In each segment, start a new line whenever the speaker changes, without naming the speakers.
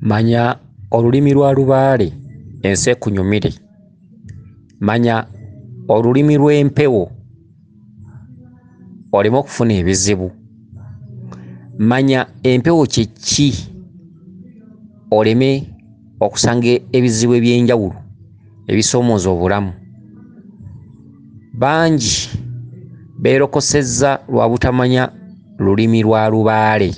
Manya olulimi lwa Lubaale ensi ekunyumire. Manya olulimi lw'empewo oleme okufuna ebizibu. Manya empewo kye ki oleme okusanga ebizibu eby'enjawulo ebisoomooza obulamu. Bangi beerokosezza lwa butamanya lulimi lwa Lubaale.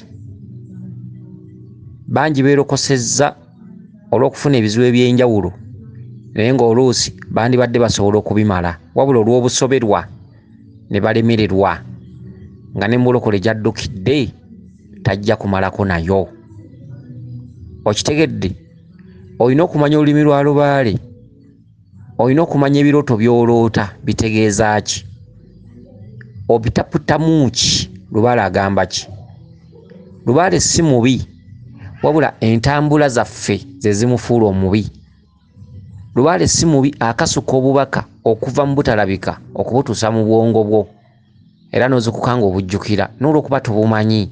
Bangi beerokosezza olw'okufuna ebizibu eby'enjawulo naye ng'oluusi bandibadde basobola okubimala wabula olw'obusoberwa ne balemererwa nga ne mulokole gy'addukidde tajja kumalako nayo. Okitegedde? Olina okumanya olulimi lwa Lubaale, olina okumanya ebirooto by'oloota bitegeeza ki, obitaputamu ki. Lubaale agamba ki? Lubaale si mubi wabula entambula zaffe ze zimufuula omubi. Lubaale si mubi akasuka obubaka okuva mu butalabika okubutuusa mu bwongo bwo era n'ozikuka ng'obujjukira n'olwokuba tubumanyi.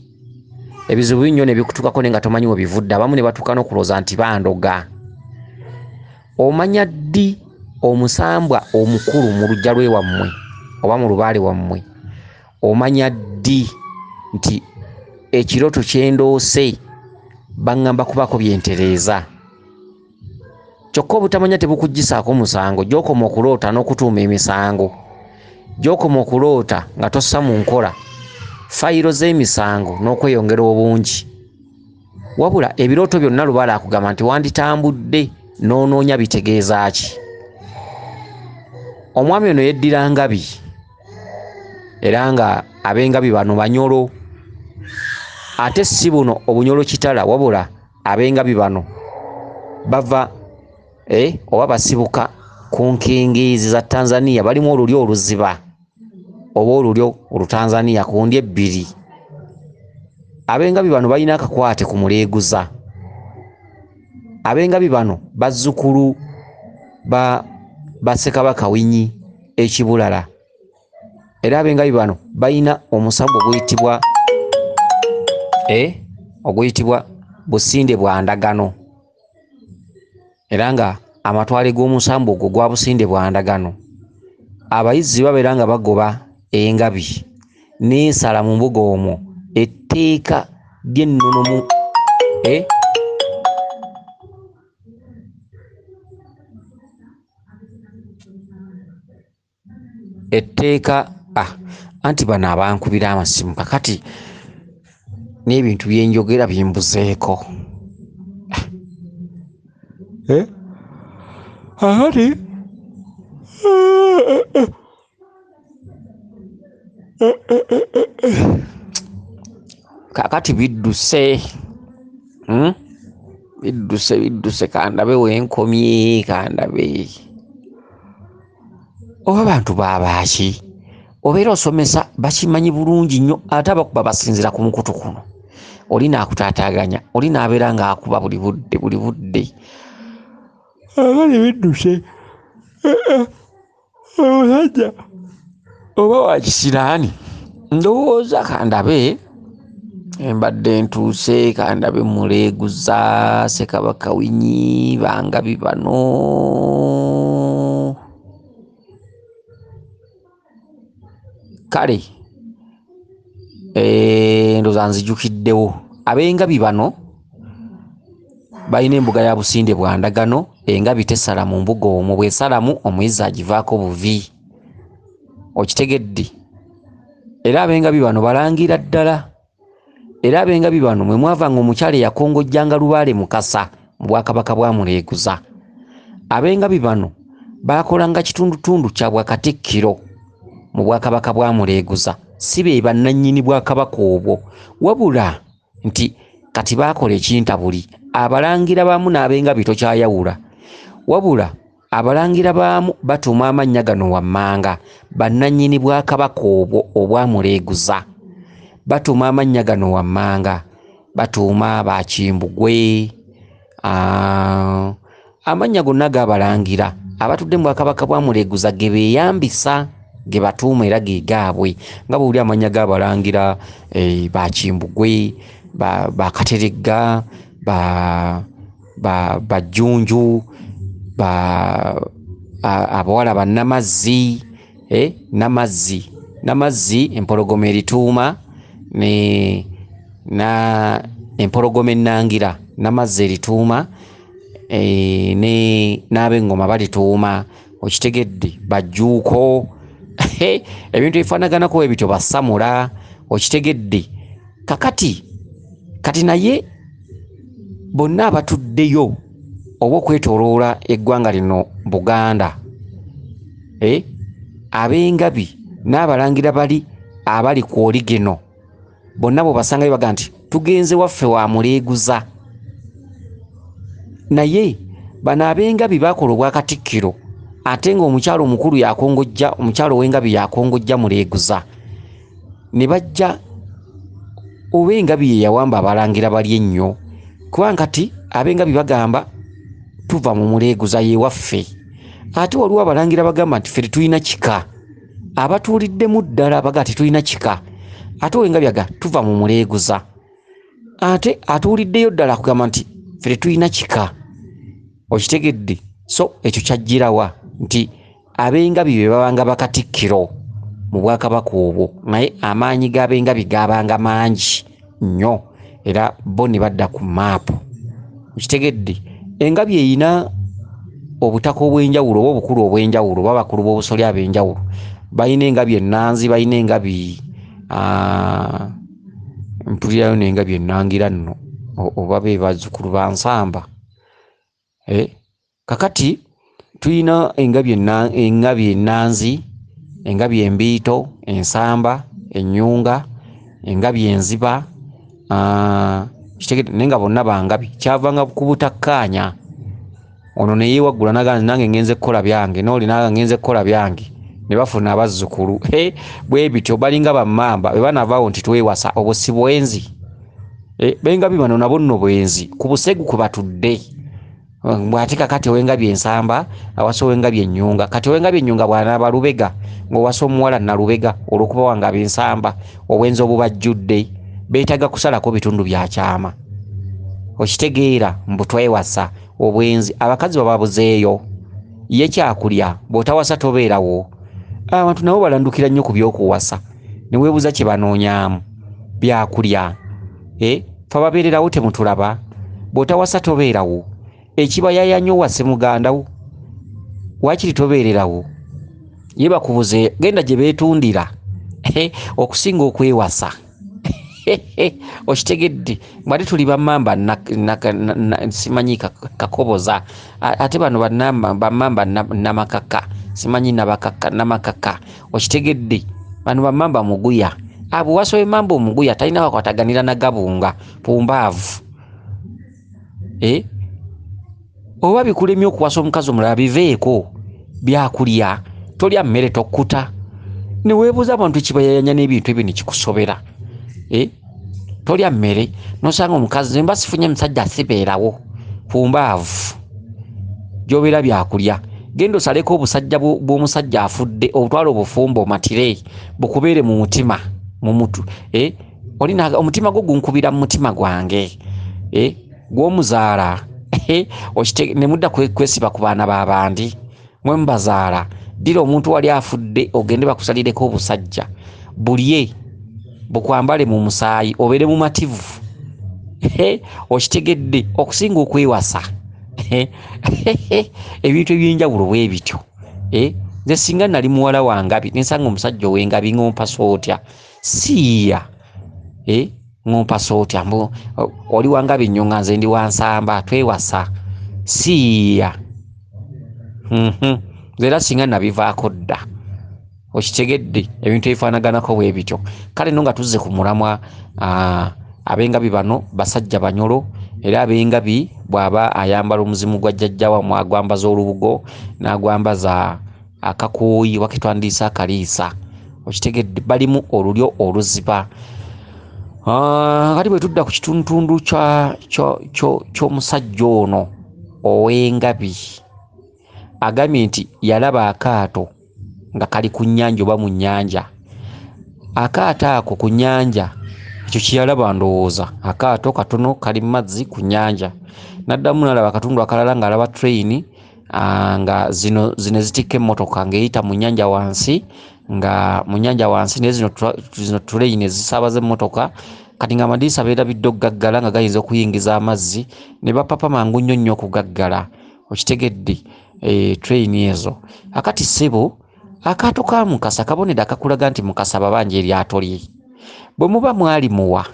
Ebizibu binnyo ne bikutukako naye nga tomanyi we bivudde. Abamu ne batuuka n'okulowooza nti bandoga. Omanya ddi omusambwa omukulu mu luggya lw'ewammwe oba mu Lubaale wammwe? Omanya ddi nti ekirooto kye ndoose baŋŋamba kubaako byentereeza? Kyokka obutamanya tebukuggisaako musango gy'okoma okuloota n'okutuuma emisango, gy'okoma okuloota nga tossa mu nkola fayiro z'emisango n'okweyongera obungi. Wabula ebirooto byonna Lubaale akugamba nti wanditambudde n'onoonya bitegeeza ki? Omwami ono yeddira Ngabi era nga ab'Engabi bano Banyolo, ate si buno Obunyolo kitala wabula ab'Engabi bano bava oba basibuka ku nkingiizi za Tanzania. Balimu olulyo oluziba oba olulyo olutanzania ku ndi ebbiri. Ab'Engabi bano balina akakwate ku muleeguza. Ab'Engabi bano bazzukulu ba Ssekabaka Winyi Ekibulala era ab'Engabi bano balina omusambwa oguyitibwa Businde bwa Ndagano era nga amatwale g'omusambwa ogwo gwa Businde bwa Ndagano abayizzi babeera nga bagoba engabi n'esala mu mbuga omwo etteeka ly'ennono etteeka anti bano abankubira amasimu kakati n'ebintu byenjogera bimbuzeeko. Akati kakati bidduse kandabe wenkomye kandabe. Oba bantu babaaki obeera osomesa bakimanyi bulungi nnyo ate abakuba basinzira ku mukutu kuno. Oli naakutaataaganya, oli naabeera ng'akuba buli budde. Akati bidduse omusajja oba wakisiraani ndowooza kandabe embadde ntuuse kandabe muleeguza Ssekabaka Winyi Bangabi bano. Kale ndowooza nzijukiddewo. Ab'Engabi bano balina embuga ya Businde bwa Ndagano. Engabi tesala mu mbuga omwo, bw'esalamu omuyizzi agivaako buvi. Okitegedde? Era ab'Engabi bano balangira ddala. Era ab'Engabi bano mwe mwavanga omukyala eyakongojjanga Lubaale Mukasa mu Bwakabaka bwa Muleeguza. Ab'Engabi bano baakolanga kitundutundu kya Bwakatikkiro mu Bwakabaka bwa Muleeguza. Si be bannannyini Bwakabaka obwo wabula nti kati baakola ekintabuli. Abalangira baamu n'ab'Engabi tokyayawula wabula abalangira baamu batuuma amannya gano wammanga. Bannannyini Bwakabaka obwo obwa Muleeguza batuuma amannya gano wammanga. Batuuma Bakimbugwe, amannya gonna g'abalangira abatudde mu Bwakabaka bwa Muleeguza ge beeyambisa ge batuuma era ge gaabwe nga bw'oli amannya g'abalangira Bakimbugwe, Bakateregga, bajjunju abawala bannamazzi namazzi empologoma erituuma empologoma ennangira namazzi erituuma n'ab'engoma balituuma okitegedde bajjuuko ebintu ebifaanaganako ebityo basamula okitegedde kati naye bonna abatuddeyo oba okwetooloola eggwanga lino Buganda ab'engabi n'abalangira abali ku oligeno bonna bwe basangayo baga nti tugenze waffe wa muleeguza naye bano ab'engabi bakola obwakatikkiro ate ng'omukyalo omukulu yakongojja omukyalo w'engabi yakongojja muleeguza ne bajja oba engabi ye yawamba abalangira bali ennyo kubanga kati ab'engabi bagamba tuva mu muleeguza ye waffe ate waliwo abalangira bagamba nti ffe tetulina kika abatuuliddemu ddala baga tetulina kika ate ow'engabi aga tuva mu muleeguza ate atuuliddeyo ddala kugamba nti ffe tetulina kika okitegedde so ekyo kyajjirawa nti ab'engabi be babanga bakatikkiro mu bwakabaka obwo naye amaanyi g'ab'engabi gabanga mangi nnyo era bo ne badda ku maapu okitegedde engabi eyina obutaka obw'enjawulo oba obukulu obw'enjawulo oba bakulu b'obusoli ab'enjawulo balina engabi ennanzi balina engabi mpulirayo n'engabi ennangira nno oba be bazzukulu ba nsamba kakati tulina engabi ennanzi engabi embiito ensamba ennyunga engabi enziba kitegedde naye nga bonna bangabi kyavanga ku butakkaanya ono ne yeewaggula naga nange ngenze kukola byange n'oli naga ngenze kukola byange ne bafuna abazzukulu bwe bityo balinga bammamba be banavaawo nti twewasa obwo si bwenzi b'engabi bano nabo nno bwenzi ku busegu kwe batudde bw'ate kakati ow'engabi ensamba awasa ow'engabi ennyunga kati ow'engabi ennyunga bw'anaaba lubega ng'owasa omuwala nalubega olw'okuba wangaba ensamba obwenzi obubajjudde beetaga kusalako bitundu bya kyama okitegeera mbu twewasa obwenzi abakazi bababuzeeyo ye kyakulya bw'otawasa tobeerawo abantu nabo balandukira nnyo ku by'okuwasa ne weebuza kye banoonyaamu byakulya fe babeererawo temutulaba bw'otawasa tobeerawo ekibayayanya owase mugandawo waakiri tobeererawo ye bakubuze genda gye beetundira okusinga okwewasa okitegedde bwate tuli bammamba simanyi kakoboza ate bano bammamba namakaka simanyi namakaka okitegedde bano bammamba muguya abo wasobe mamba omuguya talina wakwataganira nagabunga pumbaavu oba bikulemye okuwasa omukazi omulala biveeko byakulya tolya mmere tokkuta ne weebuuza abantu kibayayanya n'ebintu ebyo ne kikusobera tolya mmere nosanga omukazi mba sifunye musajja asibeerawo pumbaavu gyobeera byakulya genda osaleko obusajja bw'omusajja afudde obutwala obufumbo omatire bukubeere mu mutima mu mutu olina omutima gwo gunkubira mu mutima gwange gw'omuzaala ne mudda kwesiba ku baana b'abandi mwe mubazaala ddira omuntu wali afudde ogende bakusalireko obusajja bulye bukwambale mu musaayi obeere mu mativu okitegedde okusinga okwewasa ebintu ebyenjawulo bwe bityo nze singa nali muwala wangabi nensanga omusajja ow'engabi ng'ompasa otya siiya ng'ompasa otya oli wangabi ennyonga nze ndi wansamba twewasa siiya nze era singa nabivaako dda okitegedde ebintu ebifaanaganako bwe bityo kale no nga tuzze ku mulamwa ab'engabi bano basajja banyolo era ab'engabi bw'aba ayambala omuzimu gwa jjajjawa mwagwambaza olubugo n'agwambaza akakooyi wakitwandiisa akaliisa okitegedde balimu olulyo oluziba kati bwe tudda ku kitundutundu ky'omusajja ono ow'engabi agambye nti yalaba akaato nga kali ku nnyanja oba mu nnyanja akaato ako ku nnyanja ekyo kyeyalaba ndowooza akaato katono kali mu mazzi ku nnyanja n'addamu n'alaba akatundu akalala ng'alaba train nga zino zitikka emmotoka ng'eyita mu nnyanja wansi nga mu nnyanja wansi naye zino train ezisaabaza emmotoka kati nga amadinisa beerabidde okugaggala nga gayinza okuyingiza amazzi ne bapapa mangu nnyo okugaggala okitegedde train ezo akati ssebo akaato ka Mukasa kabonero akakulaga nti Mukasa babanja eryato lye bwe muba mwali muwa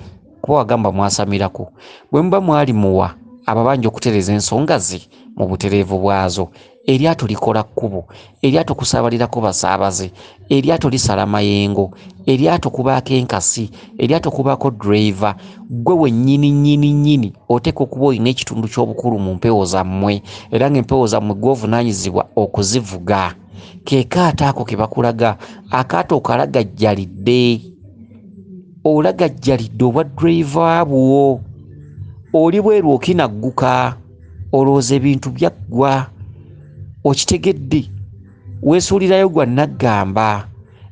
kuba wagamba mwasamirako bwe muba mwali muwa ababanja okutereza ensonga ze mu butereevu bwazo eryato likola kkubo eryato kusaabalirako basaabaze eryato lisala mayengo eryato kubaako enkasi eryato kubaako driver gwe wennyini oteeka okuba olina ekitundu ky'obukulu mu mpewo zammwe era ng'empewo zammwe gw'ovunaanyizibwa okuzivuga ke kaato ako ke bakulaga akaato okalagajjalidde olagajjalidde obwa driver bwo oli bweru okinagguka olowooza ebintu byaggwa okitegedde weesuulirayo gwa naggamba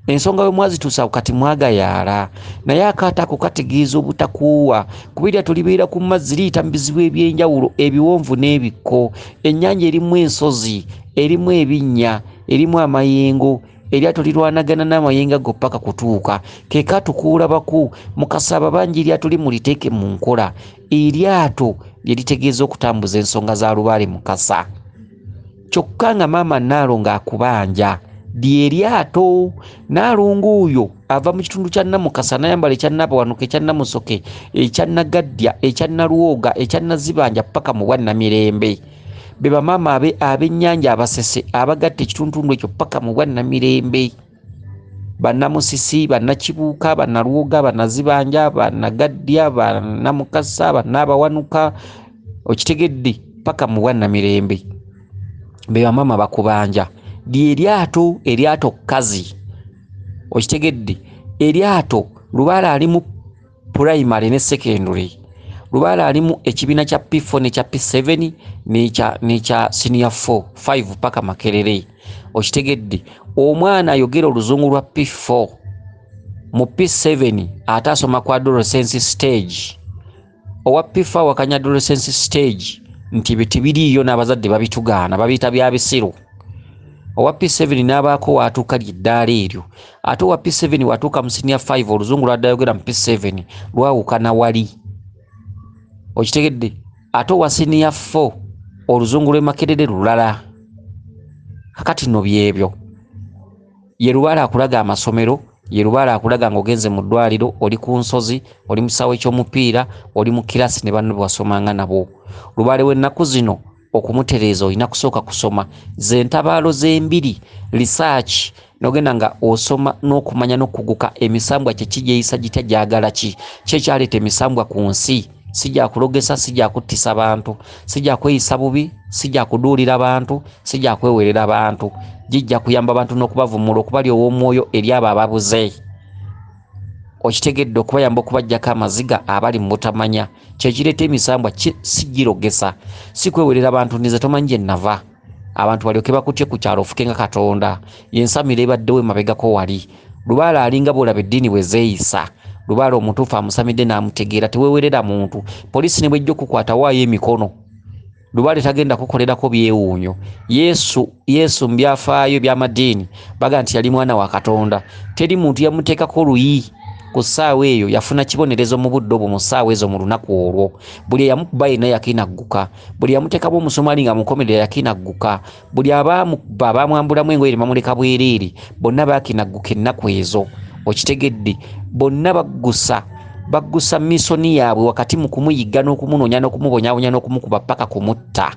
ensonga we mwazituusa kati mwagayaala naye akaato ako kategeeza obutakuuwa kuba eryato libeera ku mazzi liyita mu bizibu ebyenjawulo ebiwonvu n'ebikko ennyanja erimu ensozi erimu ebinnya erimu amayengo eryato lirwanagana n'amayengo ago paka kutuuka ke kaato kuulabaku Mukasa ababanja eryato limuliteeke mu nkola eryato lye litegeeza okutambuza ensonga za Lubaale Mukasa kyokka nga maama Naalo ng'akubanja lyeryato Naalungu oyo ava mu kitundu kya Namukasa n'ayambala ekya Nabawanuka ekya Namusoke ekya Nagaddya ekya Nalwoga ekya Nazibanja paka mu Bwannamirembe be bamaama ab'ennyanja abasese abagatta ekitundu ekyo paka mu Bwannamirembe bannamusisi bannakibuuka bannalwoga bannazibanja bannagaddya bannamukasa bannabawanuka okitegedde paka mu Bwannamirembe be bamaama bakubanja lyeryato kazi okitegedde eryato Lubaale alimu primary ne secondary Lubaale alimu ekibiina kya P4 ne kya P7 n'ekya senior 5 paka Makerere okitegedde omwana ayogera oluzungu lwa P4 mu P7 ate asoma ku adolescence stage owa P4 awakanya adolescence stage nti bitibiriyo n'abazadde babitugaana babiyita bya bisiru owa P7 n'abaako watuuka lyeddaala eryo ate owa P7 watuuka mu senior 5 oluzungu lwaddayogera mu P7 lwawukana wali okitegedde ate owa senior 4 oluzungu lw'e Makerere lulala kakati nno byebyo ye Lubaale akulaga amasomero ye Lubaale akulaga ng'ogenze mu ddwaliro oli ku nsozi oli mu kisaawe ky'omupiira oli mu kirasi ne banno bwasomanga nabo Lubaale w'ennaku zino okumutereeza olina kusooka kusoma ze ntabaalo z'embiri research nogenda nga osoma n'okumanya n'okuguka emisambwa kye kigyeyisa gitya gyagala ki kyekyaleeta emisambwa ku nsi sijja kulogesa sijja kuttisa bantu sijja kweyisa bubi sijja kuduulira bantu sijja kwewerera bantu gijja kuyamba bantu n'okubavumula okubalya ow'omwoyo eri abo ababuze okitegedde okubayamba okubajjako amaziga abali mu butamanya kyekireeta emisambwa sigirogesa si kwewerera abantu nize tomanyi gye nava abantu balyoke bakutye ku kyalo ofuke nga Katonda yensamira ebaddewo emabegako wali Lubaale alinga bw'olaba eddiini bwe zeeyisa Lubaale omutuufu amusamidde n'amutegeera tewewerera muntu poliisi ne bwejja okukwata waayo emikono Lubaale tagenda kukolerako byewuunyo Yesu mu byafaayo by'amadiini baga nti yali mwana wa Katonda teri muntu yamuteekako luyi ku ssaawa eyo yafuna kibonerezo mu budde obwo mu ssaawa ezo mu lunaku olwo buli eyamukuba yenna yakinagguka buli yamuteekamu omusumaali nga mukomerera yakinagguka buli abaamukuba abaamwambulamu engoye ne bamuleka bwereere bonna baakinagguka ennaku ezo okitegedde bonna baggusa misoni yaabwe wakati mu kumuyigga n'okumunoonya n'okumubonyaabonya n'okumukuba paka kumutta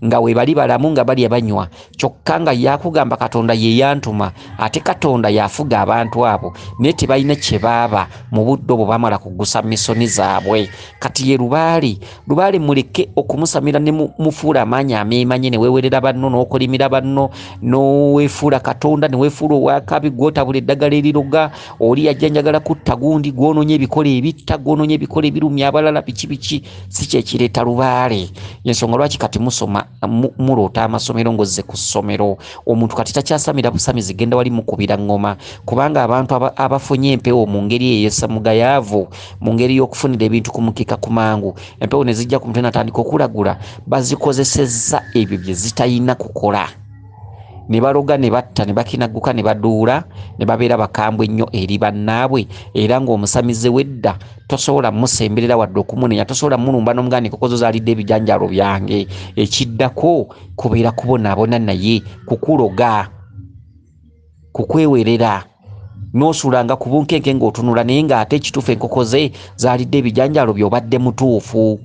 nga we bali balamu nga bali abanywa kyokka nga yakugamba Katonda ye yantuma ate Katonda yafuga abantu abo naye tebalina kye baaba mu budde obwo bamala kuggusa misoni zaabwe kati ye Lubaale muleke okumusamira ne mufuula amaanyi ameemanye ne weewerera banno n'okolimira banno n'oweefuula Katonda ne weefuula owakabi gw'otabula eddagala eriroga oli yajjanjagala kutta gundi gw'onoonya ebikola ebitta gw'onoonya ebikola ebirumya abalala biki si kye kireeta Lubaale y'ensonga lwaki kati musoma mulota amasomero ngozze ku ssomero omuntu kati takyasamira busamizi genda wali mukubira ngoma kubanga abantu abafunye empewo mu ngeri ey'essamugayaavu mu ngeri y'okufunira ebintu ku mukika ku mangu empewo ne zijja ku mutwe natandika okulagula bazikozesezza ebyo bye zitalina kukola ne baloga ne batta ne bakinaguka ne baduula ne babeera bakambwe ennyo eri bannaabwe era ng'omusamize wedda tosobola musemberera wadde okumunenya tosobola mulumba n'omugani kokozo zaalidde ebijanjalo byange ekiddako kubeera kubonaabona naye kukuloga kukwewerera n'osulanga ku bunkenke ng'otunula naye ng'ate ekituufu enkoko ze zaalidde ebijanjalo by'obadde mutuufu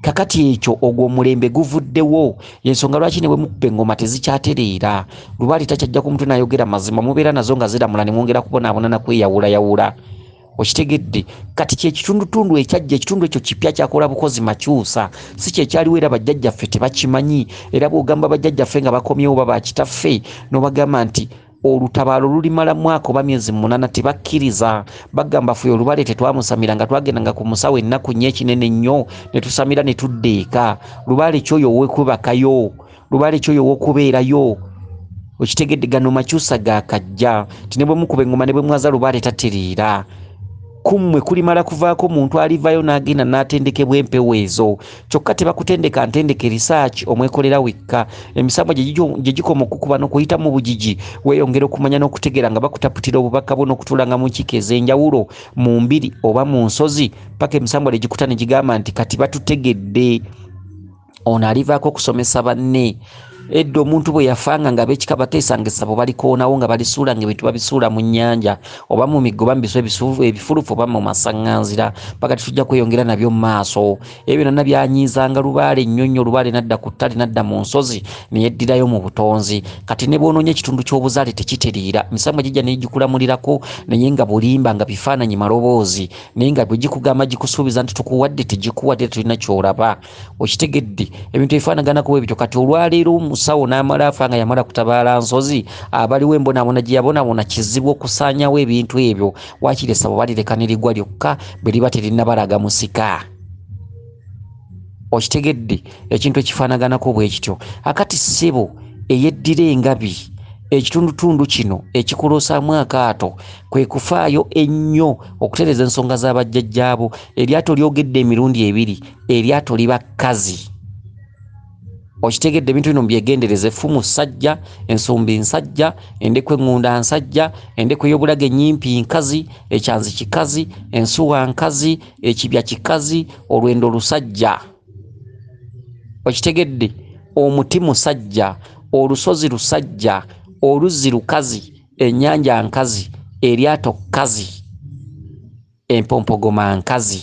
kakati ekyo ogwo omulembe guvuddewo yensonga lwaki ne bwe mukuba engoma tezikyatereera Lubaale takyajja ku mutwe n'ayogera mazima mubeera nazo nga ziramula ne mwongera kubonaabona na kweyawulayawula okitegedde kati kyekitundutundu ekyajja ekitundu ekyo kipya kyakola bukozi makyusa si kyekyaliwo era bajjajjaffe tebakimanyi era bw'ogamba bajjajjaffe nga bakomyewo baba kitaffe n'obagamba nti olutabaalo lulimala mwaka oba myezi 8 tebakkiriza bagamba ffe Lubaale tetwamusamira nga twagendanga ku musawo ennaku nnyo ekinene nnyo ne tusamira ne tudda eka Lubaale kyoyo ow'okwebakayo Lubaale kyoyo ow'okubeerayo okitegedde gano makyusa gaakajja ti ne bwe mukuba engoma ne bwe mwaza Lubaale tatereera kummwe kulimala kuvaako muntu alivayo n'agenda n'atendekebwa empewo ezo kyokka tebakutendeka ntendeke research omwekolera wekka emisambwa gye gikoma okukuba n'okuyita mu bugigi weeyongera okumanya n'okutegeera nga bakutaputira obubaka bwo n'okutulanga mu nkiiko ez'enjawulo mu mbiri oba mu nsozi paka emisambwa ne gikuta ne gigamba nti kati batutegedde ono alivaako okusomesa banne eddo omuntu bwe yafanga nga ab'ekika bateesanga essabo balikoonawo nga balisuula ng'ebintu babisuula mu nnyanja oba mu miggo bambiswa ebifulufu oba mu masaŋŋanzira paka tujja kweyongera nabyo mu maaso ebyo byonna byanyiizanga Lubaale nnyo nnyo Lubaale nadda ku ttale nadda mu nsozi ne yeddirayo mu butonzi kati ne bw'onoonya ekitundu ky'obuzaale tekitereera emisambwa gijja ne gikulamulirako naye nga bulimba nga bifaananyi maloboozi naye nga bwe gikugamba gikusuubiza nti tukuwadde tegikuwadde tulina ky'olaba okitegedde ebintu ebifaanaganako bwe bityo kati olwaleero omusawo n'amala afa nga yamala kutabaala nsozi abaliwo embonaabona gye yabonaabona kizibu okusaanyawo ebintu ebyo waakiri essabo balireka ne ligwa lyokka bwe liba terinabalaga musika okitegedde ekintu ekifaanaganako bwe kityo akati ssebo eyeddira engabi ekitundutundu kino ekikolosaamu akaato kwe kufaayo ennyo okutereeza ensonga z'abajjajjaabo eryato lyogedde emirundi 2 eryato liba kkazi okitegedde ebintu bino mbyegendereze effumu ssajja ensumbi nsajja endekwe eŋŋunda nsajja endekwe ey'obulage ennyimpi nkazi ekyanzi kikazi ensuwa nkazi ekibya kikazi olwendo lusajja okitegedde omuti musajja olusozi lusajja oluzzi lukazi ennyanja nkazi eryato kkazi empompogoma nkazi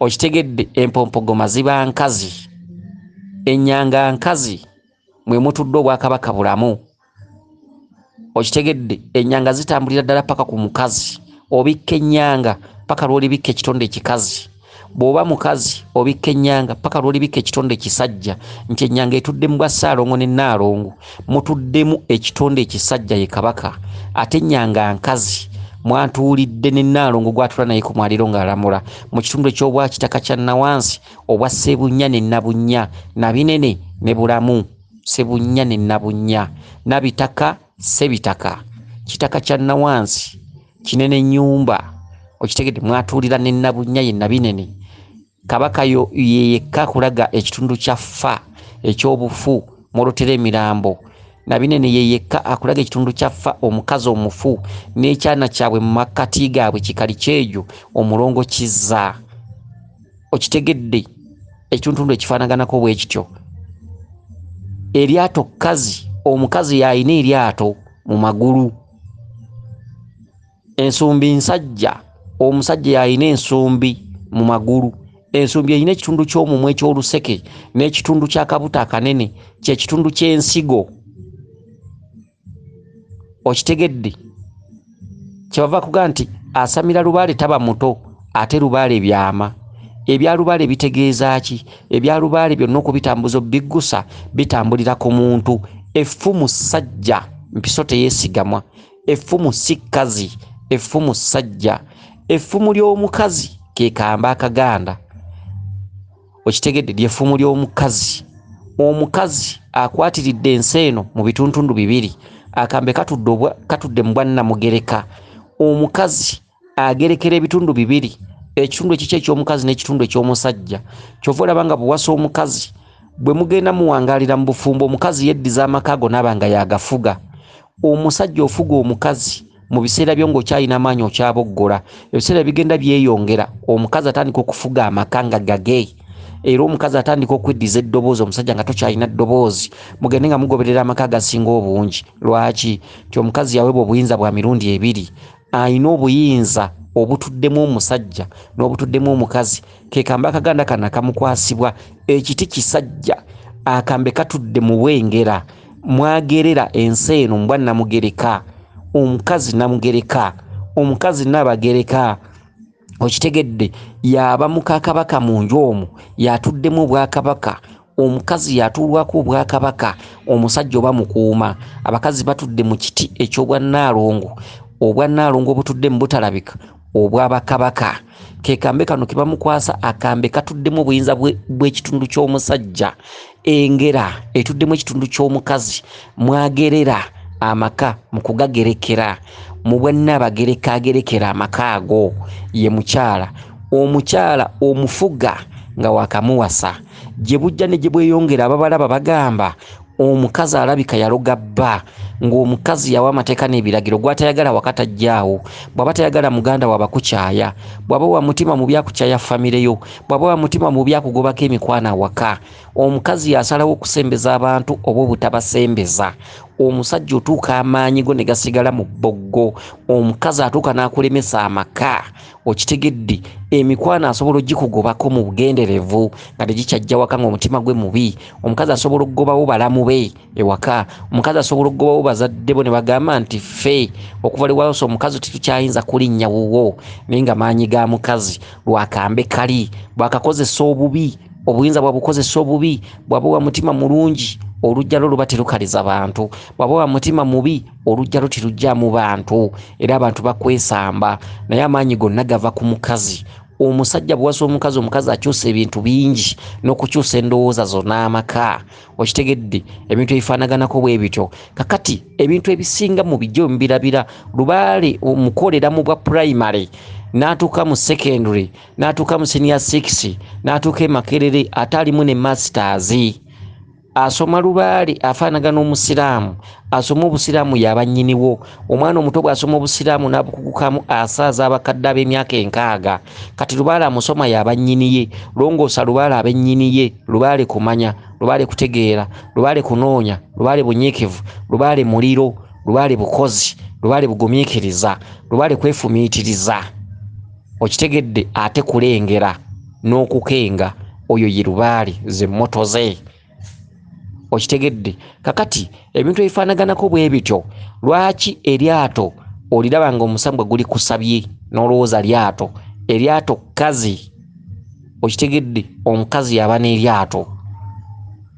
okitegedde empompogoma ziba nkazi ennyanga nkazi mwe mutudde obwakabaka bulamu okitegedde ennyanga zitambulira ddala paka ku mukazi obikka ennyanga paka lw'olibikka ekitonde ekikazi bw'oba mukazi obikka ennyanga paka lw'olibikka ekitonde ekisajja nti ennyanga etudde mu bwa Ssaalongo ne Nnaalongo mutuddemu ekitonde ekisajja ye kabaka ate ennyanga nkazi mwantuulidde ne Nnaalongo gwatula naye ku mwaliro ng'alamula mu kitundu eky'obwakitaka kya Nawansi obwa Ssebunya ne Nabunnya Nabinene ne Bulamu Ssebunya ne Nabunnya Nabitaka Ssebitaka kitaka kya Nawansi kinene nnyumba okitegedde mwatuulira ne Nabunnya ye Nabinene kabaka yo yeyekka kulaga ekitundu kya Ffa eky'obufu mwolotera emirambo Nabinene yeyekka akulaga ekitundu kya Ffa omukazi omufu n'ekyana kyabwe mu makkati gaabwe kikali kyejo omulongo kizza okitegedde ekitundu ekifaanaganako bwe kityo eryato kkazi omukazi yalina eryato mu magulu ensumbi nsajja omusajja yalina ensumbi mu magulu ensumbi erina ekitundu ky'omumwa eky'oluseke n'ekitundu ky'akabuto akanene kyekitundu ky'ensigo okitegedde kyebava kugaa nti asamira Lubaale taba muto ate Lubaale byama ebya Lubaale bitegeeza ki ebya Lubaale byonna okubitambuza biggusa bitambulira ku muntu effumu ssajja mpiso teyeesigamwa effumu si kkazi effumu ssajja effumu ly'omukazi ke kamba akaganda okitegedde lyeffumu ly'omukazi. Omukazi akwatiridde ensi eno mu bituntundu bibiri, akambe katudde mu bwannamugereka. Omukazi agerekera ebitundu bibiri, ekitundu ekiki eky'omukazi n'ekitundu eky'omusajja. Kyova olaba nga buwasa omukazi bwe mugenda muwangaalira mu bufumbo, omukazi yeddiza amaka ago n'aba nga yagafuga. Omusajja ofuga omukazi mu biseera byo ng'okyalina amaanyi okyaboggola, ebiseera bigenda byeyongera, omukazi atandika okufuga amaka nga gage. Era omukazi atandika okweddiza eddoboozi, omusajja nga tokyalina ddoboozi, mugende nga mugoberera amaka agasinga obungi. Lwaki? Ti omukazi yaweebwa obuyinza bwa mirundi ebiri. Ayina obuyinza obutuddemu omusajja n'obutuddemu omukazi. Kekambe akaganda kana kamukwasibwa, ekiti kisajja, akambe katudde mu bwengera, mwagerera ensi eno mu bwannamugereka. Omukazi namugereka, omukazi nabagereka. Okitegedde yaba mukakabaka mu nju omwo, yatuddemu obwakabaka. Omukazi yatuulwako obwakabaka, omusajja oba mukuuma. Abakazi batudde mu kiti eky'obwannaalongo, obwannaalongo obutudde mu butalabika, obwabakabaka. Kekambe kano ke bamukwasa, akambe katuddemu obuyinza bw'ekitundu ky'omusajja, engera etuddemu ekitundu ky'omukazi. Mwagerera amaka mu kugagerekera, mu bwannabagereka agerekera amaka ago ye mukyala. Omukyala omufuga nga wakamuwasa, gye bujja ne gye bweyongera ababalaba bagamba omukazi alabika yaloga bba, ng'omukazi yawa amateeka n'ebiragiro. Gw'atayagala wakatajjaawo, bw'aba tayagala muganda wa bakukyaya, bw'aba wa mutima mubi akukyaya famireyo, bw'aba wa mutima mubi akugobako emikwano awaka. Omukazi yasalawo okusembeza abantu oba obutabasembeza. Omusajja otuuka amaanyi go ne gasigala mu bboggo, omukazi atuuka n'akulemesa amaka. Okitegedde emikwano asobola ogikugobako mu bugenderevu nga tegikyajja waka ng'omutima gwe mubi. Omukazi asobola okugobawo balamu be ewaka. Omukazi asobola okugobawo bazadde bo ne bagamba nti ffe okuva lewalose omukazi tetukyayinza kulinnya wuwo, naye nga maanyi ga mukazi lwakambe kali. Bwakakozesa obubi, obuyinza bwabukozesa obubi. Bw'aba wa mutima mulungi, olujja lwo luba terukaliza bantu. Bw'aba wa mutima mubi, olujja lwo terujja mu bantu, era abantu bakwesamba. Naye amaanyi gonna gava ku mukazi. Omusajja bw'wasa omukazi, omukazi akyusa ebintu bingi n'okukyusa endowooza zo n'amaka. Okitegedde ebintu ebifaanaganako bwe bityo. Kakati ebintu ebisinga mu bijjo mbirabira. Lubaale omukolera mu bwa primary, n'atuuka mu secondary, n'atuuka mu senior 6, n'atuuka e Makerere, ate alimu ne masters. Asoma Lubaale afaanagana omusiraamu, asoma obusiraamu yaba nnyiniwo. Omwana omuto bw'asoma obusiraamu n'abukugukamu asaaza abakadde ab'emyaka 6. Kati Lubaale amusoma yaba nnyiniye. Longoosa Lubaale abe nnyiniye. Lubaale kumanya, Lubaale kutegeera, Lubaale kunoonya, Lubaale bunyiikivu, Lubaale muliro, Lubaale bukozi, Lubaale bugumiikiriza, Lubaale kwefumiitiriza. Okitegedde ate kulengera n'okukenga, oyo ye Lubaale ze mmoto ze. Okitegedde kakati ebintu ebifaanaganako bwe bityo. Lwaki eryato oliraba nga omusambwa guli kusabye n'olowooza lyato? Eryato kazi. Okitegedde omukazi yaba n'eryato.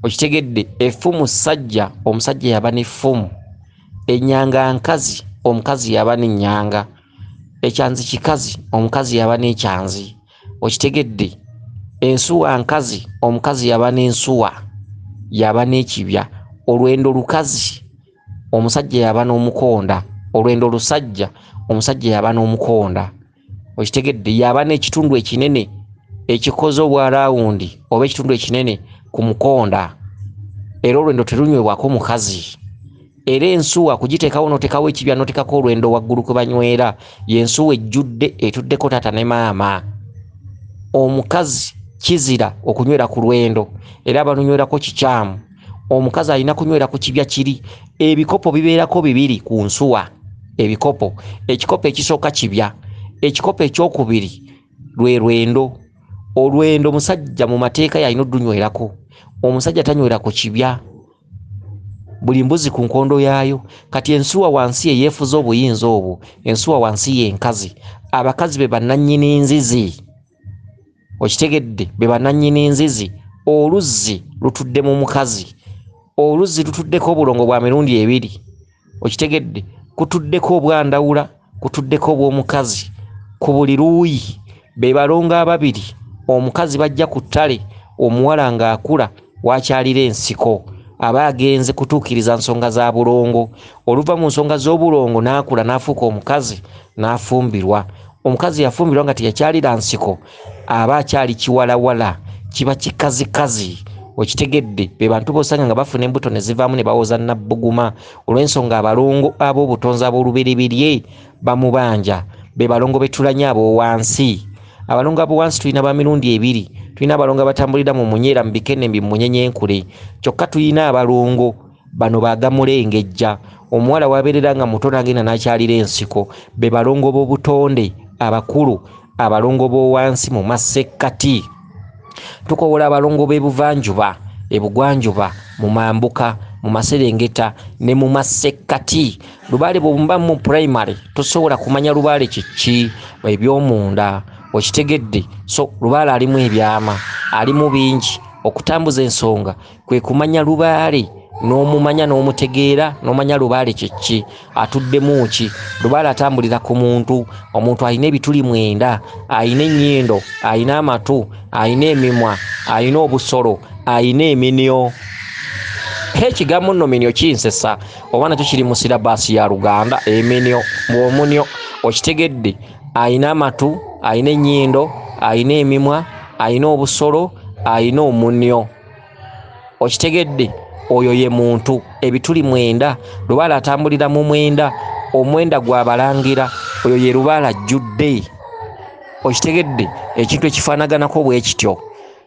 Okitegedde effumu ssajja, omusajja yaba n'effumu. Ennyanga nkazi, omukazi yaba n'ennyanga. Ekyanzi kikazi, omukazi yaba n'ekyanzi. Okitegedde ensuwa nkazi, omukazi yaba n'ensuwa, yaba n'ekibya. Olwendo lukazi, omusajja yaba n'omukonda. Olwendo lusajja, omusajja yaba n'omukonda. Okitegedde yaba n'ekitundu ekinene ekikoze obwa rawundi oba ekitundu ekinene ku mukonda. Era olwendo terunywebwako mukazi. Era ensuwa kugiteekawo n'otekawo ekibya n'otekako olwendo waggulu kwe banywera, y'ensuwa ejjudde etuddeko taata ne maama. Omukazi kizira okunywera ku lwendo, era abanunywerako kikyamu. Omukazi alina kunywera ku kibya kiri. Ebikopo bibeerako bibiri ku nsuwa. Ebikopo, ekikopo ekisooka kibya, ekikopo ekyokubiri lwe lwendo. Olwendo musajja mu mateeka yalina odunywerako. Omusajja tanywera ku kibya, buli mbuzi ku nkondo yaayo. Kati ensuwa wansi ye yeefuza obuyinza obwo. Ensuwa wansi ye nkazi. Abakazi be bannannyini nzizi. Okitegedde be bannannyini nzizi. Oluzzi lutudde mu mukazi. Oluzzi lutuddeko obulongo bwa mirundi ebiri. Okitegedde kutuddeko obwandawula, kutuddeko obw'omukazi. Ku buli luuyi be balongo ababiri. Omukazi bajja ku ttale, omuwala ng'akula wakyalira ensiko aba agenze kutuukiriza nsonga za bulongo. Oluva mu nsonga z'obulongo n'akula n'afuuka omukazi n'afumbirwa. Omukazi yafumbirwa nga teyakyalira nsiko aba akyali kiwalawala, kiba kikazikazi. Okitegedde, be bantu bosanga nga bafuna embuto ne zivaamu ne bawoza nabbuguma olw'ensonga abalongo ab'obutonzi ab'olubereberye bamubanja, be balongo betulanye ab'owansi. Abalongo ab'owansi tulina ba mirundi ebiri, tulina abalongo abatambulira mu munyeera mu bikene munyenyenkule, kyokka tulina abalongo bano bagamulengejja. Omuwala wabeerera nga muto n'agenda n'akyalira ensiko, be balongo b'obutonde abakulu, abalongo b'owansi mu masekkati. Tukowola abalongo b'ebuvanjuba, ebugwanjuba, mu mambuka, mu maserengeta ne mu masekkati. Lubaale bw'omuba mu primary tosobola kumanya Lubaale kiki, eby'omunda. Okitegedde, so Lubaale alimu ebyama, alimu bingi. Okutambuza ensonga kwe kumanya Lubaale, n'omumanya n'omutegeera, n'omanya Lubaale kiki, atuddemu ki. Lubaale atambulira ku muntu. Omuntu alina ebituli 9, alina ennyindo, alina amatu, alina emimwa, alina obusolo, alina eminyo. Ekigambo nno minyo kinsesa oba nakyo kiri mu sirabaasi ya Luganda. Eminyo bw'omunyo, okitegedde, alina amatu, alina ennyindo, alina emimwa, alina obusolo, alina omunyo. Okitegedde, oyo ye muntu. Ebituli 9, Lubaale atambulira mu 9, omwenda gw'abalangira, oyo ye Lubaale ajjudde. Okitegedde, ekintu ekifaanaganako bwe kityo.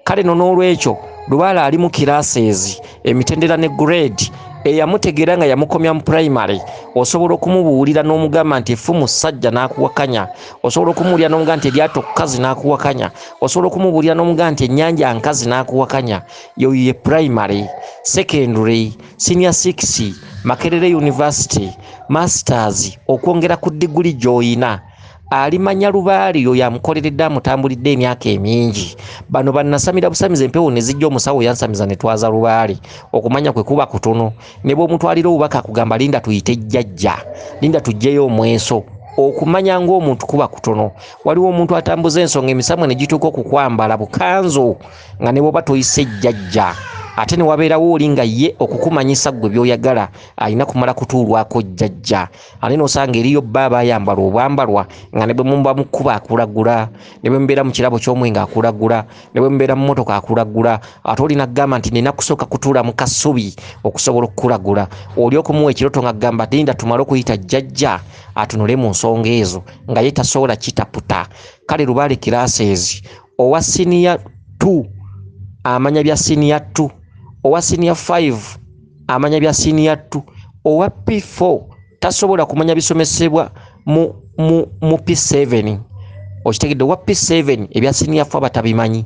Kale no n'olwekyo Lubaale ali mu classes, emitendera ne grade eyamutegeera nga yamukomya mu primary. Osobola okumubuulira n'omugamba nti effu musajja n'akuwakanya. Osobola okumubuulira n'omugamba nti eryato kkazi n'akuwakanya. Osobola okumubuulira n'omugamba nti ennyanja nkazi n'akuwakanya. Yo ye primary. Secondary, senior 6, Makerere University, masters, okwongera ku diguli gy'oyina. Alimanya Lubaale yo yamukoleredde amutambulidde emyaka emingi. Bano bannasamira busamiza empewo ne zijja omusawo yansamiza ne twaza Lubaale. Okumanya kwe kuba kutono. Ne bw'omutwalira obubaka akugamba linda tuyite jjajja, linda tujjeyo omweso. Okumanya ng'omuntu kuba kutono. Waliwo omuntu atambuza ensonga emisamwe ne gituuka okukwambala bukanzo nga ne bw'oba toyise jjajja. Ate ne wabeerawo oli nga ye okukumanyisa gwe by'oyagala alina kumala kutuulwako jjajja. Ate n'osanga eriyo baba ayambala obwambalwa nga ne bwe muba mukuba akulagula, ne bwe mubeera mu kirabo ky'omwenga akulagula, ne bwe mubeera mu mmotoka akulagula. Ate olina kugamba nti nina kusooka kutuula mu kasubi okusobola okukulagula. Oli okumuwa ekiroto nga kugamba linda tumale okuyita jjajja atunule mu nsonga ezo nga ye tasobola kitaputa. Kale Lubaale classes, owa senior 2 amanya bya senior 2, owa senior 5 amanya bya senior 2, owa P4 tasobola kumanya bisomesebwa mu P7. Okitegedde, owa P7 ebya senior 4 batabimanyi.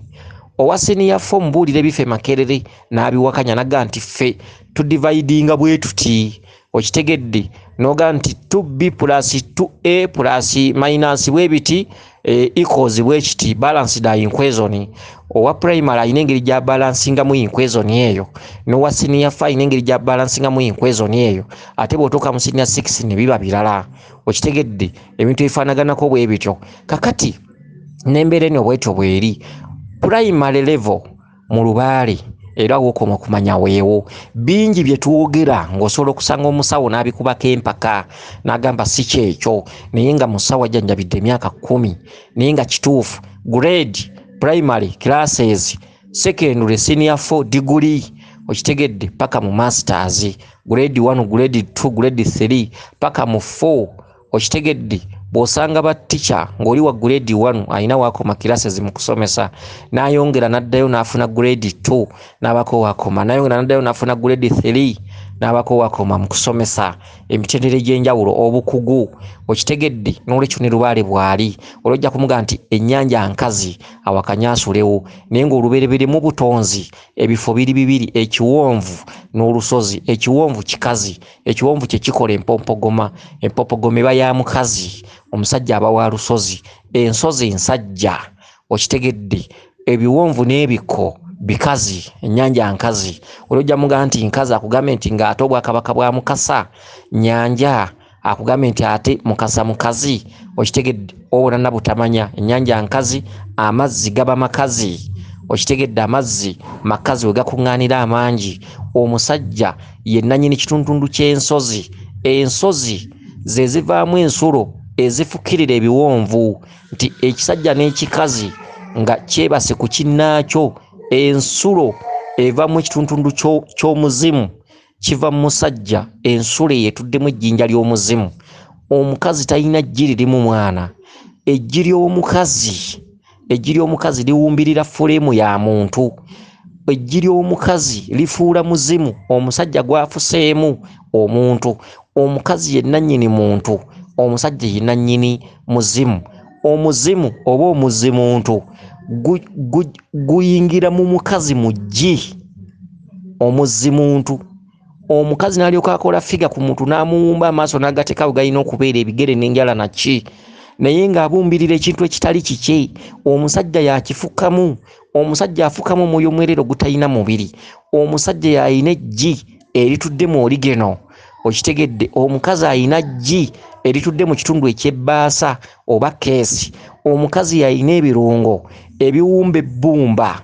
Owa senior 4 mbuulire bife Makerere n'abiwakanya naga nti ffe tudividinga bwe tuti. Okitegedde, noga nti 2B plus 2A plus minus bwe biti equals bwe kiti, balanced equation. Owa primary ayina engeri gya balansinga mu equation eyo, n'owa senior 5 ayina engeri gya balansinga mu equation eyo. Ate bw'otuuka mu senior 6 ne biba birala. Okitegedde, ebintu ebifaanaganako bwe bityo. Kakati n'embeera eno bwetyo bweri primary level mu Lubaale. Era wokoma kumanya weewo bingi bye tuwogera ng'osobola okusanga omusawo n'abikubako empaka n'agamba si kyekyo, naye nga musawo ajjanjabidde emyaka 10, naye nga kituufu. Grade primary classes, secondary senior 4 degree, okitegedde, paka mu masters, grade 1, grade 2, grade 3 paka mu 4. Okitegedde, bw'osanga ba teacher ng'oli wa grade 1 ayina wakoma classes mu kusomesa, n'ayongera n'addayo n'afuna grade 2 n'abako wakoma, n'ayongera n'addayo n'afuna grade 3 n'abako wakoma mu kusomesa emitendera egy'enjawulo, obukugu. Okitegedde, n'olwekyo ne Lubaale bw'ali olwojja kumuga nti ennyanja nkazi awakanya asulewo, naye ng'olubereberye mu butonzi ebifo biri bibiri, ekiwonvu n'olusozi. Ekiwonvu kikazi, ekiwonvu kye kikola empompogoma, empompogoma eba ya mukazi, omusajja aba wa lusozi, ensozi ensajja. Okitegedde, ebiwonvu n'ebiko bikazi, ennyanja nkazi. Olwojja muga nti nkazi akugambe nti ng'ate obwakabaka bwa Mukasa nyanja, akugambe nti ate Mukasa mukazi. Okitegedde, obona na butamanya ennyanja nkazi, amazzi gaba makazi. okitegedde amazzi makazi we gakuŋŋaanira amangi. Omusajja ye nannyini kitundutundu ky'ensozi. Ensozi ze zivaamu ensulo ezifukirira ebiwonvu, nti ekisajja n'ekikazi nga kyebase ku kinnaakyo. Ensulo eva mu kitundutundu ky'omuzimu, kiva mu musajja. Ensulo eyo etuddemu ejjinja ly'omuzimu. Omukazi talina jji lirimu mwana. Ejji ly'omukazi liwumbirira fuleemu ya muntu. Ejji ly'omukazi lifuula muzimu omusajja gwafuseemu omuntu. Omukazi ye nannyini muntu, omusajja ye nannyini muzimu. Omuzimu oba omuzimuntu guyingira mu mukazi mu jji. Omuzimuntu omukazi n'alyoka akola figa ku muntu n'amuwumba amaaso n'agateekawo galina okubeera ebigere n'enjala naki, naye ng'abumbirira ekintu ekitali kike. Omusajja yakifukamu. Omusajja afukamu omwoyo omwerero gutalina mubiri. Omusajja yalina ejji eritudde mu oligeno, okitegedde. Omukazi alina jji eritudde mu kitundu eky'ebbaasa oba keesi. Omukazi yalina ebirungo ebiwumba ebbumba.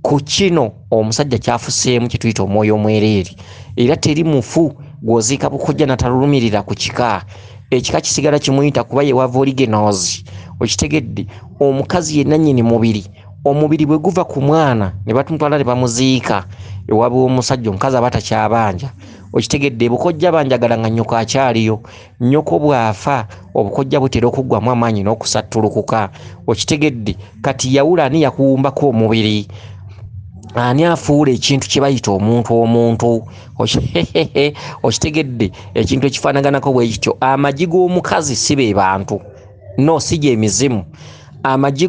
Ku kino omusajja kyafuseemu kye tuyita omwoyo omwereere, era teri mufu gw'oziika bukojja natalulumirira ku kika. Ekika kisigala kimuyita kuba ye wava oligenozi, okitegedde. Omukazi ye nannyini mubiri. Omubiri bwe guva ku mwana ne batumutwala ne bamuziika ewaba omusajja, omukazi aba takyabanja, okitegedde. Bukojja banjagala nga nnyoko akyaliyo. Nnyoko bw'afa obukojja butera okuggwamu amaanyi n'okusattulukuka, okitegedde. Kati yawula ani yakuwumbako omubiri? Ani afuula ekintu kye bayita omuntu? Okitegedde. Ekintu ekifaanaganako bwe kityo. Amagi g'omukazi si be bantu, no, si gye mizimu. Amagi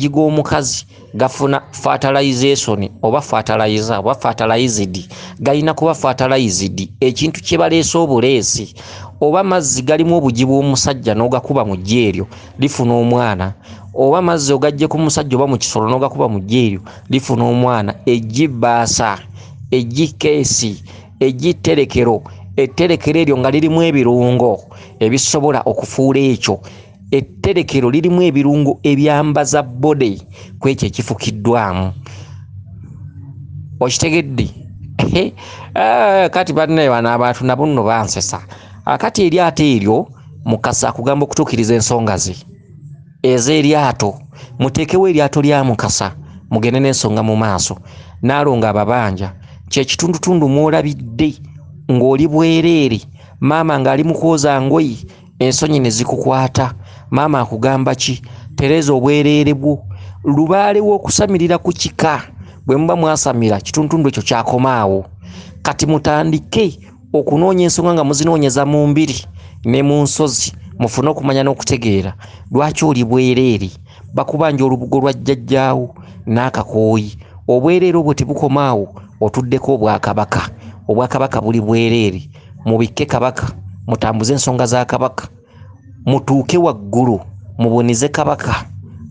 g'omukazi gafuna fertilization oba fertilizer oba fertilized. Galina kuba fertilized. Ekintu kye baleese obuleesi oba mazzi galimu obugi bw'omusajja n'ogakuba mu jji eryo lifuna omwana, oba mazzi ogajje ku musajja oba mu kisolo n'ogakuba mu jji eryo lifuna omwana. Ejji bbaasa, ejji keesi, ejji tterekero. Etterekero eryo nga lirimu ebirungo ebisobola okufuula ekyo. Etterekero lirimu ebirungo ebyambaza bode ku ekyo ekifukiddwamu, okitegedde. Kati bannaye bano abantu nabo nno bansesa. Akati eryato eryo Mukasa akugamba okutuukiriza ensonga ze ez'eryato. Muteekewo eryato lya Mukasa mugende n'ensonga mu maaso. Naalonga ababanja kyekitundutundu mw'olabidde ng'oli bwereere, maama ng'ali mu kwoza ngoyi, ensonyi ne zikukwata. Maama akugamba ki? Tereeza obwereere bwo. Lubaale w'okusamirira ku kika, bwe muba mwasamira kitundutundu ekyo kyakomaawo. Kati mutandike okunoonya ensonga nga muzinoonyeza mu mbiri ne mu nsozi, mufune okumanya n'okutegeera lwaki oli bwereere. Bakubanja olubugo lwa jjajjaawo n'akakooyi. Obwereere obwo tebukomaawo, otuddeko obwakabaka. Obwakabaka buli bwereere. Mubikke kabaka, mutambuze ensonga za kabaka, mutuuke waggulu, mubonize kabaka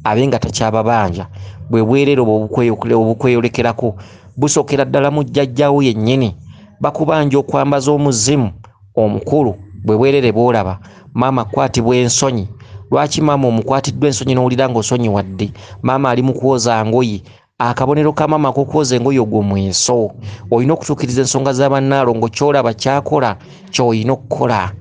abe nga takyababanja. Bwe bwereere obukweyolekerako busookera ddala mu jjajjaawo yennyini. Bakubanja okwambaza omuzimu omukulu. Bwe bwereere bw'olaba maama akwatibwa ensonyi. Lwaki maama omukwatiddwa ensonyi n'owulira ng'osonyiwadde? Maama ali mu kwoza ngoyi. Akabonero ka maama ak'okwoza engoyi ogwo mweso. Olina okutuukiriza ensonga za bannaalongo. Ky'olaba kyakola ky'olina okukola.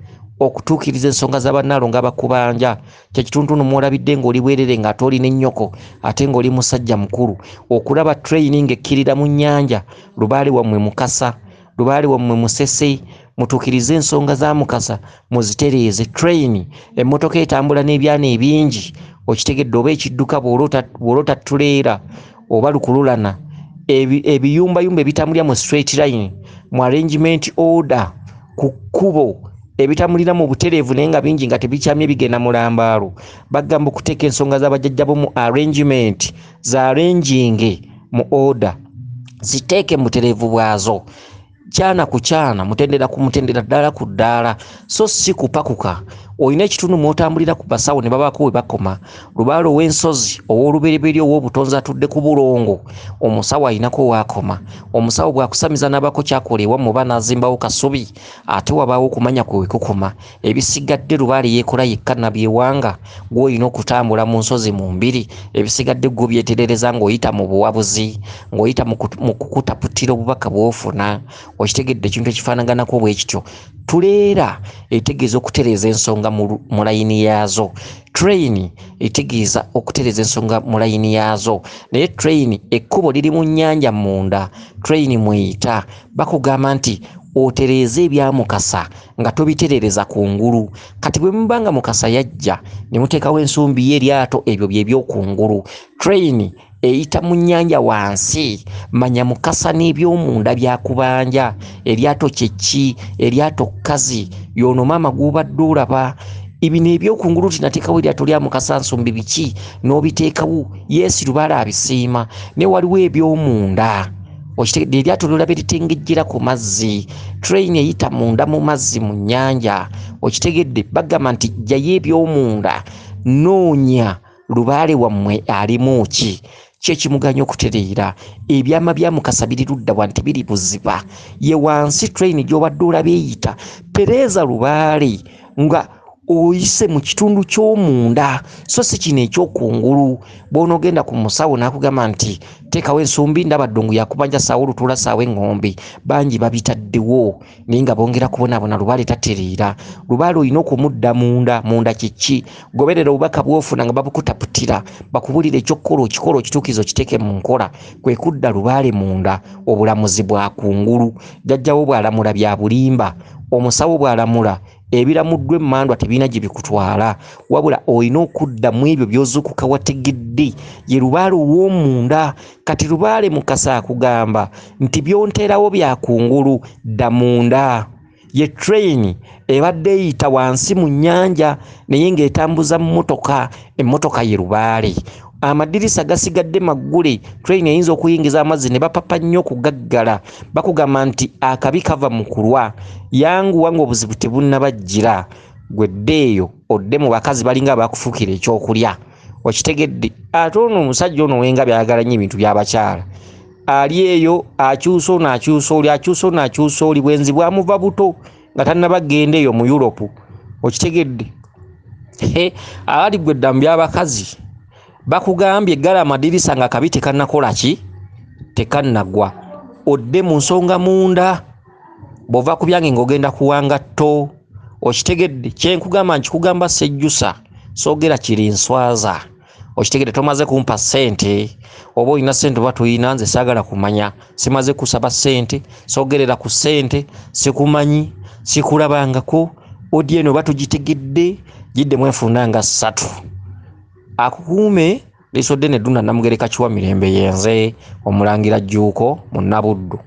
Okutuukiriza ensonga za bannaalongo abakubanja. Kyekitundutundu mw'olabidde ng'oli bwereere ng'ate olina ennyoko ate ng'oli musajja mukulu. Okulaba training ekkirira mu nnyanja. Lubaale wammwe Mukasa, Lubaale wammwe Musese. Mutuukirize ensonga za Mukasa muzitereeze. Train emmotoka etambula n'ebyana ebingi, okitegedde. Oba ekidduka bw'olota tuleera oba lukululana, ebiyumbayumba ebitambulira mu straight line, mu arrangement order, ku kkubo ebitambulira mu butereevu naye nga bingi nga tebikyamye bigenda mu lambaalo. Bagamba okuteeka ensonga z'abajjajjabo mu arrangement, za arranging mu order, ziteeke mu butereevu bwazo. Kyana ku kyana, mutendera ku mutendera, ddaala ku ddaala, so si kupakuka oyina ekitundu mwotambulira ku basawo ne babaako we bakoma Lubaale ow'ensozi ow'olubereberye ow'obutonzi atudde ku bulongo omusawo ayinako wakoma omusawo bwakusamiza n'abako kyakola ewammwe oba n'azimbawo kasubi ate wabaawo okumanya kwe wekukoma ebisigadde Lubaale yeekola yekka nabyewanga gw'olina okutambula mu nsozi mu mbiri ebisigadde gwe byeterereza ng'oyita mu buwabuzi ng'oyita mu kukutaputira obubaka bw'ofuna okitegedde ekintu ekifaanaganako bwekityo tuleera etegeeza okutereeza ensonga mu layini yaazo train etegeeza okutereeza ensonga mu layini yaazo naye train ekkubo liri mu nnyanja munda train mweyita bakugamba nti otereeza ebya Mukasa nga tobiterereza ku ngulu kati bwe mubanga Mukasa yajja ne muteekawo ensumbi y'eryato ebyo by'ebyokungulu train eyita mu nnyanja wansi manya Mukasa n'ebyomunda byakubanja eryato kyeki eryato kkazi yono maama gw'obadde olaba ibino ebyokungulu tinateekawo eryato lya Mukasa nsumbi biki n'obiteekawo Yesu Lubaale abisiima ne waliwo ebyomunda okitegedde eryato lolabe litengejjera ku mazzi train eyita munda mu mazzi mu nnyanja okitegedde bagamba nti jjayo ebyomunda noonya Lubaale wammwe alimu ki kyekimuganya okutereera ebyama bya Mukasa biri ludda wanti biri buziba ye wansi train gy'obadde olaba eyita tereeza Lubaale nga oyise mu kitundu ky'omunda so si kino ekyokungulu bw'onoogenda ku musawo n'akugamba nti teekawo ensumbi ndaba ddungu yakubanja saawa olutuula saawa eŋŋombe bangi babitaddewo naye nga bongera kubonaabona Lubaale tatereera Lubaale olina okumudda munda kiki goberera obubaka bw'ofuna nga babukutaputira bakubulira ekyokkola okikola okituukiza okiteeke mu nkola kwe kudda Lubaale munda obulamuzi bwa kungulu jjajjawo bw'alamula bya bulimba omusawo bw'alamula ebiramuddwa emmandwa tebirina gye bikutwala wabula olina okudda mu ebyo by'ozuukuka wategedde ye Lubaale ow'omunda kati Lubaale Mukasa akugamba nti byonteerawo byakungulu dda munda ye train ebadde eyita wansi mu nnyanja naye ng'etambuza emmotoka ye Lubaale amadirisa gasigadde maggule train eyinza okuyingiza amazzi ne bapapa nnyo okugaggala bakugamba nti akabi kava mu kulwa yanguwa ng'obuzibu tebunnabajjira gweddeeyo odde mu bakazi balinga abakufuukira ekyokulya okitegedde ate ono omusajja ono wenga byayagala nnyo ebintu by'abakyala ali eyo akyusa ono akyusa oli akyusa ono akyusa oli bwenzi bwamuva buto nga tannabagenda eyo mu Europe okitegedde abali gwedda mu by'abakazi bakugambye eggala amadirisa nga kabi tekannakola ki tekannagwa odde mu nsonga munda bw'ova ku byange ng'ogenda kuwanga tto okitegedde kyenkugamba nkikugamba sejjusa soogera kiri nswaza okitegedde tomaze kumpa ssente oba olina ssente oba toyina nze saagala kumanya simaze kusaba ssente soogerera ku ssente sikumanyi sikulabangako odi eno oba tugitegedde giddemu enfunanga 3 akukuume lisodde ne ddunda Namugereka Kiwa Mirembe yenze Omulangira Jjuuko Munnabuddu.